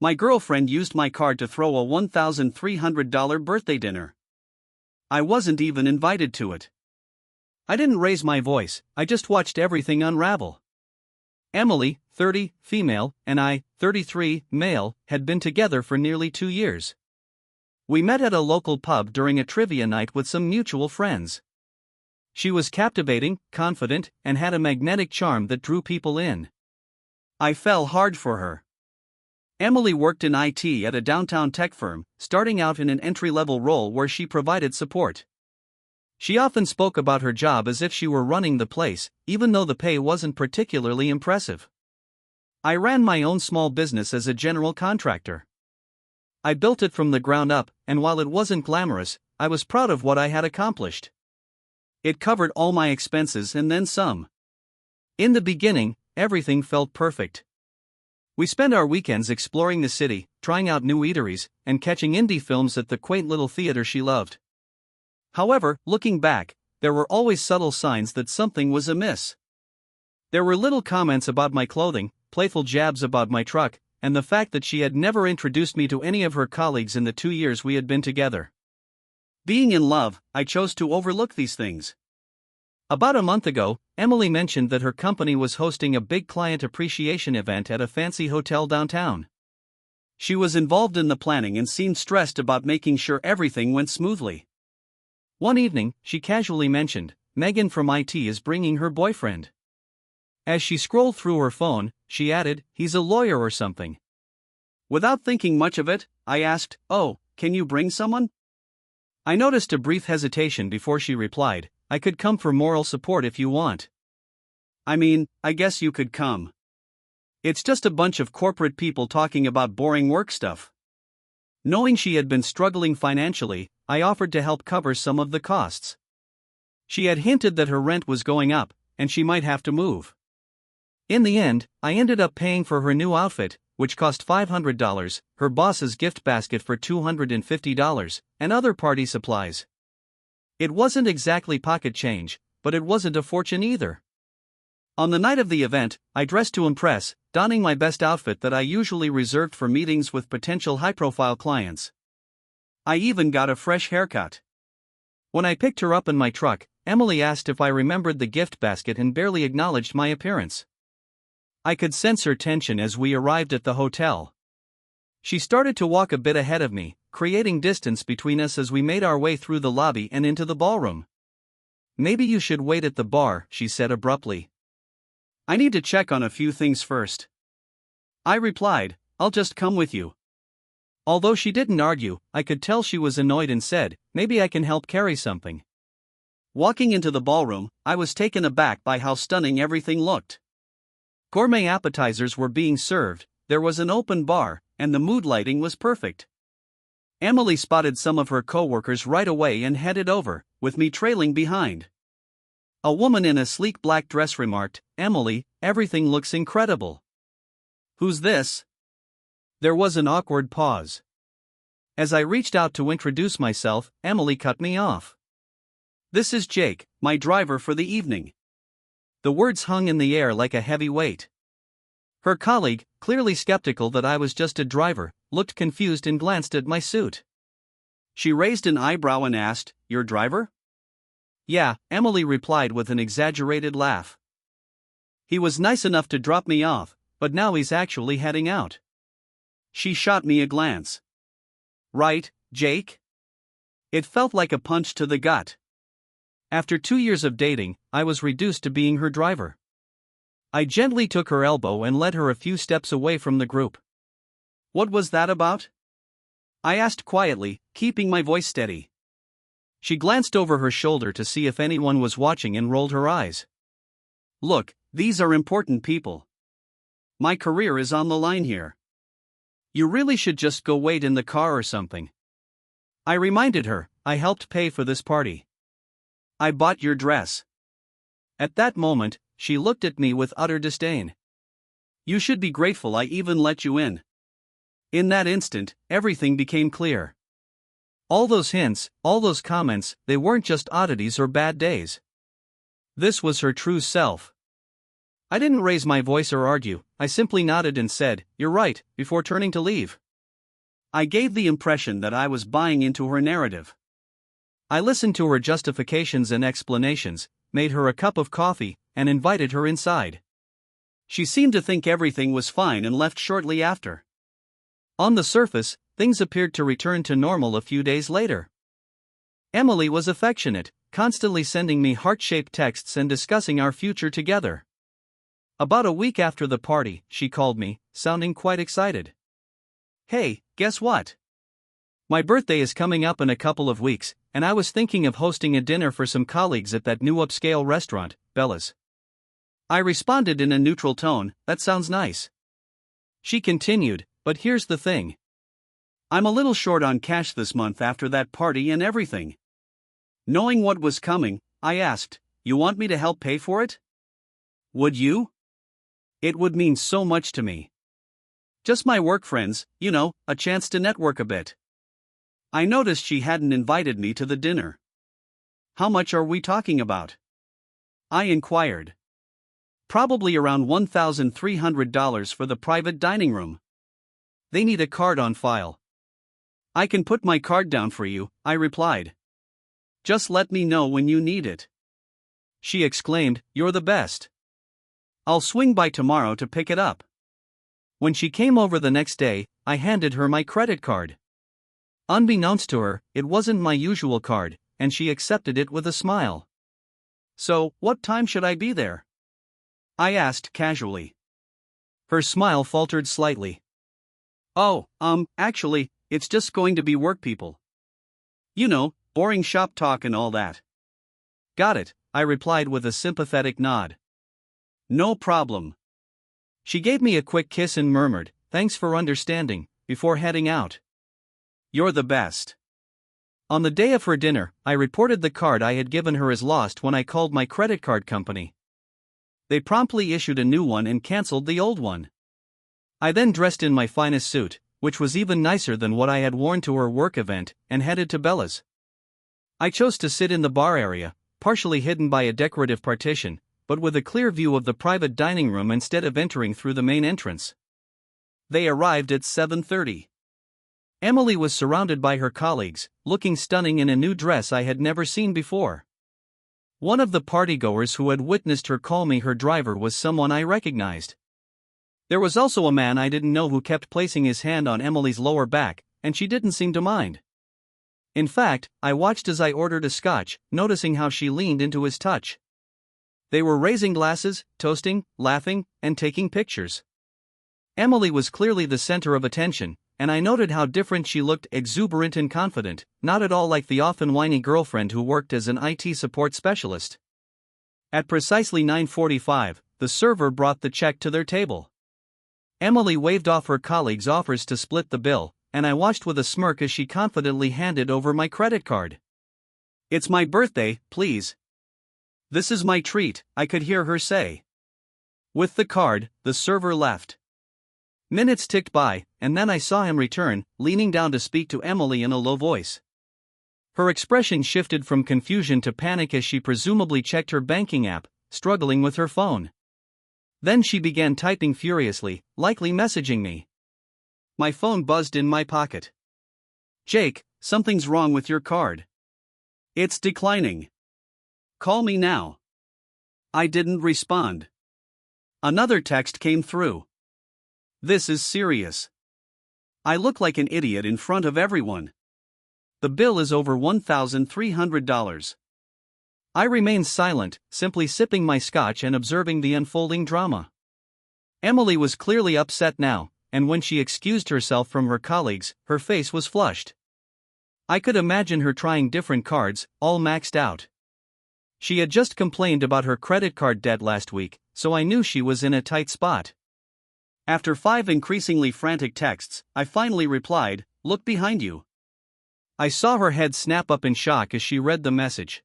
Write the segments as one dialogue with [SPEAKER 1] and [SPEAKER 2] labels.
[SPEAKER 1] My girlfriend used my card to throw a $1,300 birthday dinner. I wasn't even invited to it. I didn't raise my voice, I just watched everything unravel. Emily, 30, female, and I, 33, male, had been together for nearly 2 years. We met at a local pub during a trivia night with some mutual friends. She was captivating, confident, and had a magnetic charm that drew people in. I fell hard for her. Emily worked in IT at a downtown tech firm, starting out in an entry-level role where she provided support. She often spoke about her job as if she were running the place, even though the pay wasn't particularly impressive. I ran my own small business as a general contractor. I built it from the ground up, and while it wasn't glamorous, I was proud of what I had accomplished. It covered all my expenses and then some. In the beginning, everything felt perfect. We spent our weekends exploring the city, trying out new eateries, and catching indie films at the quaint little theater she loved. However, looking back, there were always subtle signs that something was amiss. There were little comments about my clothing, playful jabs about my truck, and the fact that she had never introduced me to any of her colleagues in the 2 years we had been together. Being in love, I chose to overlook these things. About a month ago, Emily mentioned that her company was hosting a big client appreciation event at a fancy hotel downtown. She was involved in the planning and seemed stressed about making sure everything went smoothly. One evening, she casually mentioned, "Megan from IT is bringing her boyfriend." As she scrolled through her phone, she added, "He's a lawyer or something." Without thinking much of it, I asked, "Oh, can you bring someone?" I noticed a brief hesitation before she replied, "I could come for moral support if you want." I mean, I guess you could come. It's just a bunch of corporate people talking about boring work stuff. Knowing she had been struggling financially, I offered to help cover some of the costs. She had hinted that her rent was going up, and she might have to move. In the end, I ended up paying for her new outfit, which cost $500, her boss's gift basket for $250, and other party supplies. It wasn't exactly pocket change, but it wasn't a fortune either. On the night of the event, I dressed to impress, donning my best outfit that I usually reserved for meetings with potential high-profile clients. I even got a fresh haircut. When I picked her up in my truck, Emily asked if I remembered the gift basket and barely acknowledged my appearance. I could sense her tension as we arrived at the hotel. She started to walk a bit ahead of me, creating distance between us as we made our way through the lobby and into the ballroom. "Maybe you should wait at the bar," she said abruptly. "I need to check on a few things first." I replied, "I'll just come with you." Although she didn't argue, I could tell she was annoyed and said, "Maybe I can help carry something." Walking into the ballroom, I was taken aback by how stunning everything looked. Gourmet appetizers were being served, there was an open bar, and the mood lighting was perfect. Emily spotted some of her co-workers right away and headed over, with me trailing behind. A woman in a sleek black dress remarked, "Emily, everything looks incredible." "Who's this?" There was an awkward pause. As I reached out to introduce myself, Emily cut me off. "This is Jake, my driver for the evening." The words hung in the air like a heavy weight. Her colleague, clearly skeptical that I was just a driver, looked confused and glanced at my suit. She raised an eyebrow and asked, "Your driver?" "Yeah," Emily replied with an exaggerated laugh. "He was nice enough to drop me off, but now he's actually heading out." She shot me a glance. "Right, Jake?" It felt like a punch to the gut. After 2 years of dating, I was reduced to being her driver. I gently took her elbow and led her a few steps away from the group. "What was that about?" I asked quietly, keeping my voice steady. She glanced over her shoulder to see if anyone was watching and rolled her eyes. "Look, these are important people. My career is on the line here. You really should just go wait in the car or something." I reminded her, "I helped pay for this party. I bought your dress." At that moment, she looked at me with utter disdain. "You should be grateful I even let you in." In that instant, everything became clear. All those hints, all those comments, they weren't just oddities or bad days. This was her true self. I didn't raise my voice or argue, I simply nodded and said, "You're right," before turning to leave. I gave the impression that I was buying into her narrative. I listened to her justifications and explanations, made her a cup of coffee, and invited her inside. She seemed to think everything was fine and left shortly after. On the surface, things appeared to return to normal a few days later. Emily was affectionate, constantly sending me heart-shaped texts and discussing our future together. About a week after the party, she called me, sounding quite excited. "Hey, guess what? My birthday is coming up in a couple of weeks, and I was thinking of hosting a dinner for some colleagues at that new upscale restaurant, Bella's." I responded in a neutral tone, "That sounds nice." She continued, "But here's the thing. I'm a little short on cash this month after that party and everything." Knowing what was coming, I asked, "You want me to help pay for it?" "Would you? It would mean so much to me. Just my work friends, a chance to network a bit." I noticed she hadn't invited me to the dinner. "How much are we talking about?" I inquired. "Probably around $1,300 for the private dining room. They need a card on file." "I can put my card down for you," I replied. "Just let me know when you need it." She exclaimed, "You're the best. I'll swing by tomorrow to pick it up." When she came over the next day, I handed her my credit card. Unbeknownst to her, it wasn't my usual card, and she accepted it with a smile. "So, what time should I be there?" I asked casually. Her smile faltered slightly. "Oh, actually, it's just going to be work people. Boring shop talk and all that." "Got it," I replied with a sympathetic nod. "No problem." She gave me a quick kiss and murmured, "Thanks for understanding," before heading out. "You're the best." On the day of her dinner, I reported the card I had given her as lost when I called my credit card company. They promptly issued a new one and canceled the old one. I then dressed in my finest suit, which was even nicer than what I had worn to her work event, and headed to Bella's. I chose to sit in the bar area, partially hidden by a decorative partition, but with a clear view of the private dining room instead of entering through the main entrance. They arrived at 7:30. Emily was surrounded by her colleagues, looking stunning in a new dress I had never seen before. One of the partygoers who had witnessed her call me her driver was someone I recognized. There was also a man I didn't know who kept placing his hand on Emily's lower back, and she didn't seem to mind. In fact, I watched as I ordered a scotch, noticing how she leaned into his touch. They were raising glasses, toasting, laughing, and taking pictures. Emily was clearly the center of attention, and I noted how different she looked, exuberant and confident, not at all like the often whiny girlfriend who worked as an IT support specialist. At precisely 9:45, the server brought the check to their table. Emily waved off her colleagues' offers to split the bill, and I watched with a smirk as she confidently handed over my credit card. "It's my birthday, please. This is my treat," I could hear her say. With the card, the server left. Minutes ticked by, and then I saw him return, leaning down to speak to Emily in a low voice. Her expression shifted from confusion to panic as she presumably checked her banking app, struggling with her phone. Then she began typing furiously, likely messaging me. My phone buzzed in my pocket. "Jake, something's wrong with your card. It's declining. Call me now." I didn't respond. Another text came through. "This is serious. I look like an idiot in front of everyone. The bill is over $1,300. I remained silent, simply sipping my scotch and observing the unfolding drama. Emily was clearly upset now, and when she excused herself from her colleagues, her face was flushed. I could imagine her trying different cards, all maxed out. She had just complained about her credit card debt last week, so I knew she was in a tight spot. After 5 increasingly frantic texts, I finally replied, "Look behind you." I saw her head snap up in shock as she read the message.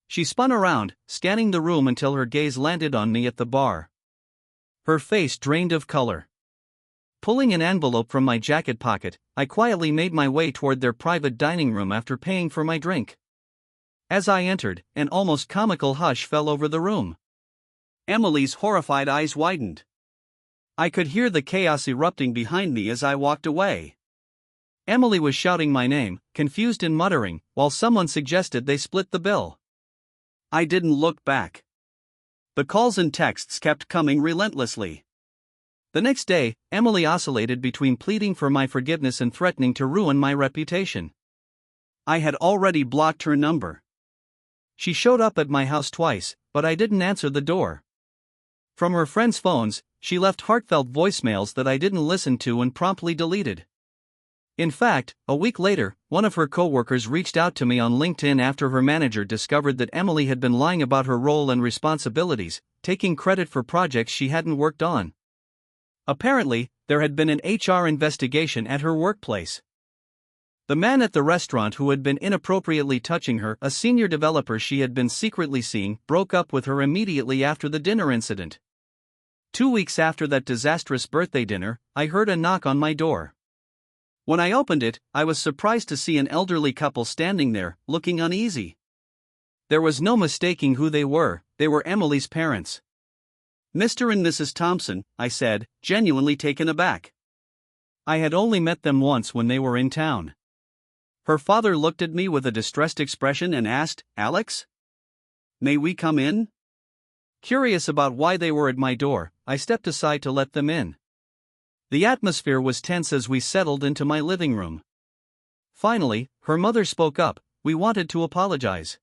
[SPEAKER 1] She spun around, scanning the room until her gaze landed on me at the bar. Her face drained of color. Pulling an envelope from my jacket pocket, I quietly made my way toward their private dining room after paying for my drink. As I entered, an almost comical hush fell over the room. Emily's horrified eyes widened. I could hear the chaos erupting behind me as I walked away. Emily was shouting my name, confused and muttering, while someone suggested they split the bill. I didn't look back. The calls and texts kept coming relentlessly. The next day, Emily oscillated between pleading for my forgiveness and threatening to ruin my reputation. I had already blocked her number. She showed up at my house twice, but I didn't answer the door. From her friends' phones, she left heartfelt voicemails that I didn't listen to and promptly deleted. In fact, a week later, one of her coworkers reached out to me on LinkedIn after her manager discovered that Emily had been lying about her role and responsibilities, taking credit for projects she hadn't worked on. Apparently, there had been an HR investigation at her workplace. The man at the restaurant who had been inappropriately touching her, a senior developer she had been secretly seeing, broke up with her immediately after the dinner incident. 2 weeks after that disastrous birthday dinner, I heard a knock on my door. When I opened it, I was surprised to see an elderly couple standing there, looking uneasy. There was no mistaking who they were Emily's parents. "Mr. and Mrs. Thompson," I said, genuinely taken aback. I had only met them once when they were in town. Her father looked at me with a distressed expression and asked, "Alex? May we come in?" Curious about why they were at my door, I stepped aside to let them in. The atmosphere was tense as we settled into my living room. Finally, her mother spoke up. "We wanted to apologize.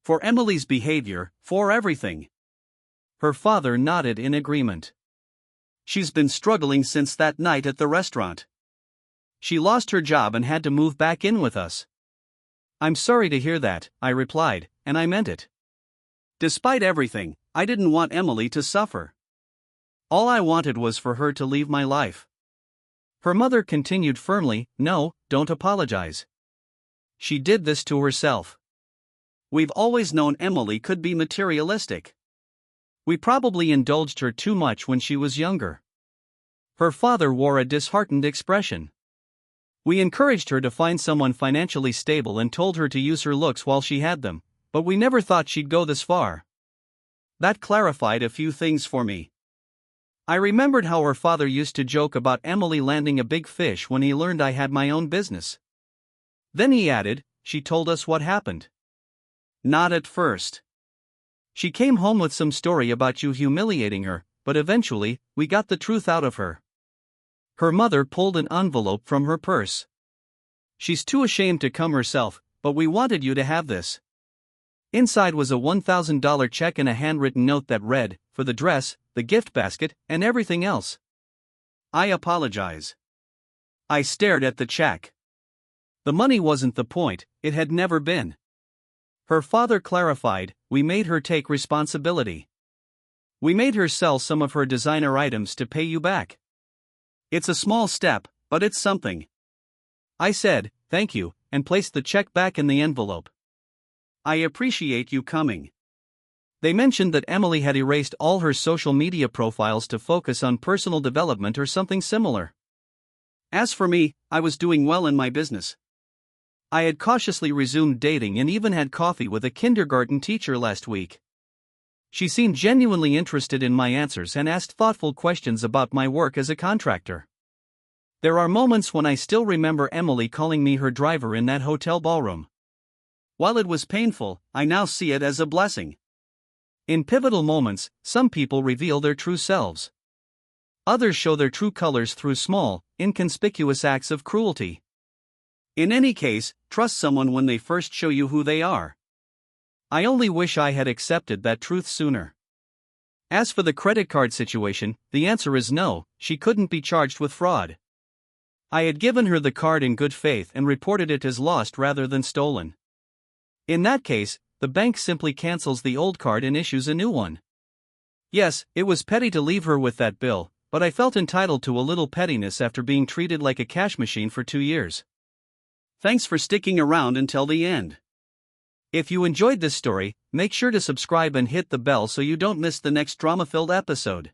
[SPEAKER 1] For Emily's behavior, for everything." Her father nodded in agreement. "She's been struggling since that night at the restaurant. She lost her job and had to move back in with us." "I'm sorry to hear that," I replied, and I meant it. Despite everything, I didn't want Emily to suffer. All I wanted was for her to leave my life. Her mother continued firmly, "No, don't apologize. She did this to herself. We've always known Emily could be materialistic. We probably indulged her too much when she was younger." Her father wore a disheartened expression. "We encouraged her to find someone financially stable and told her to use her looks while she had them, but we never thought she'd go this far." That clarified a few things for me. I remembered how her father used to joke about Emily landing a big fish when he learned I had my own business. Then he added, "She told us what happened." "Not at first. She came home with some story about you humiliating her, but eventually, we got the truth out of her." Her mother pulled an envelope from her purse. "She's too ashamed to come herself, but we wanted you to have this." Inside was a $1,000 check and a handwritten note that read, "For the dress, the gift basket, and everything else. I apologize." I stared at the check. The money wasn't the point, it had never been. Her father clarified, "We made her take responsibility. We made her sell some of her designer items to pay you back. It's a small step, but it's something." I said, "Thank you," and placed the check back in the envelope. "I appreciate you coming." They mentioned that Emily had erased all her social media profiles to focus on personal development or something similar. As for me, I was doing well in my business. I had cautiously resumed dating and even had coffee with a kindergarten teacher last week. She seemed genuinely interested in my answers and asked thoughtful questions about my work as a contractor. There are moments when I still remember Emily calling me her driver in that hotel ballroom. While it was painful, I now see it as a blessing. In pivotal moments, some people reveal their true selves. Others show their true colors through small, inconspicuous acts of cruelty. In any case, trust someone when they first show you who they are. I only wish I had accepted that truth sooner. As for the credit card situation, the answer is no, she couldn't be charged with fraud. I had given her the card in good faith and reported it as lost rather than stolen. In that case, the bank simply cancels the old card and issues a new one. Yes, it was petty to leave her with that bill, but I felt entitled to a little pettiness after being treated like a cash machine for 2 years. Thanks for sticking around until the end. If you enjoyed this story, make sure to subscribe and hit the bell so you don't miss the next drama-filled episode.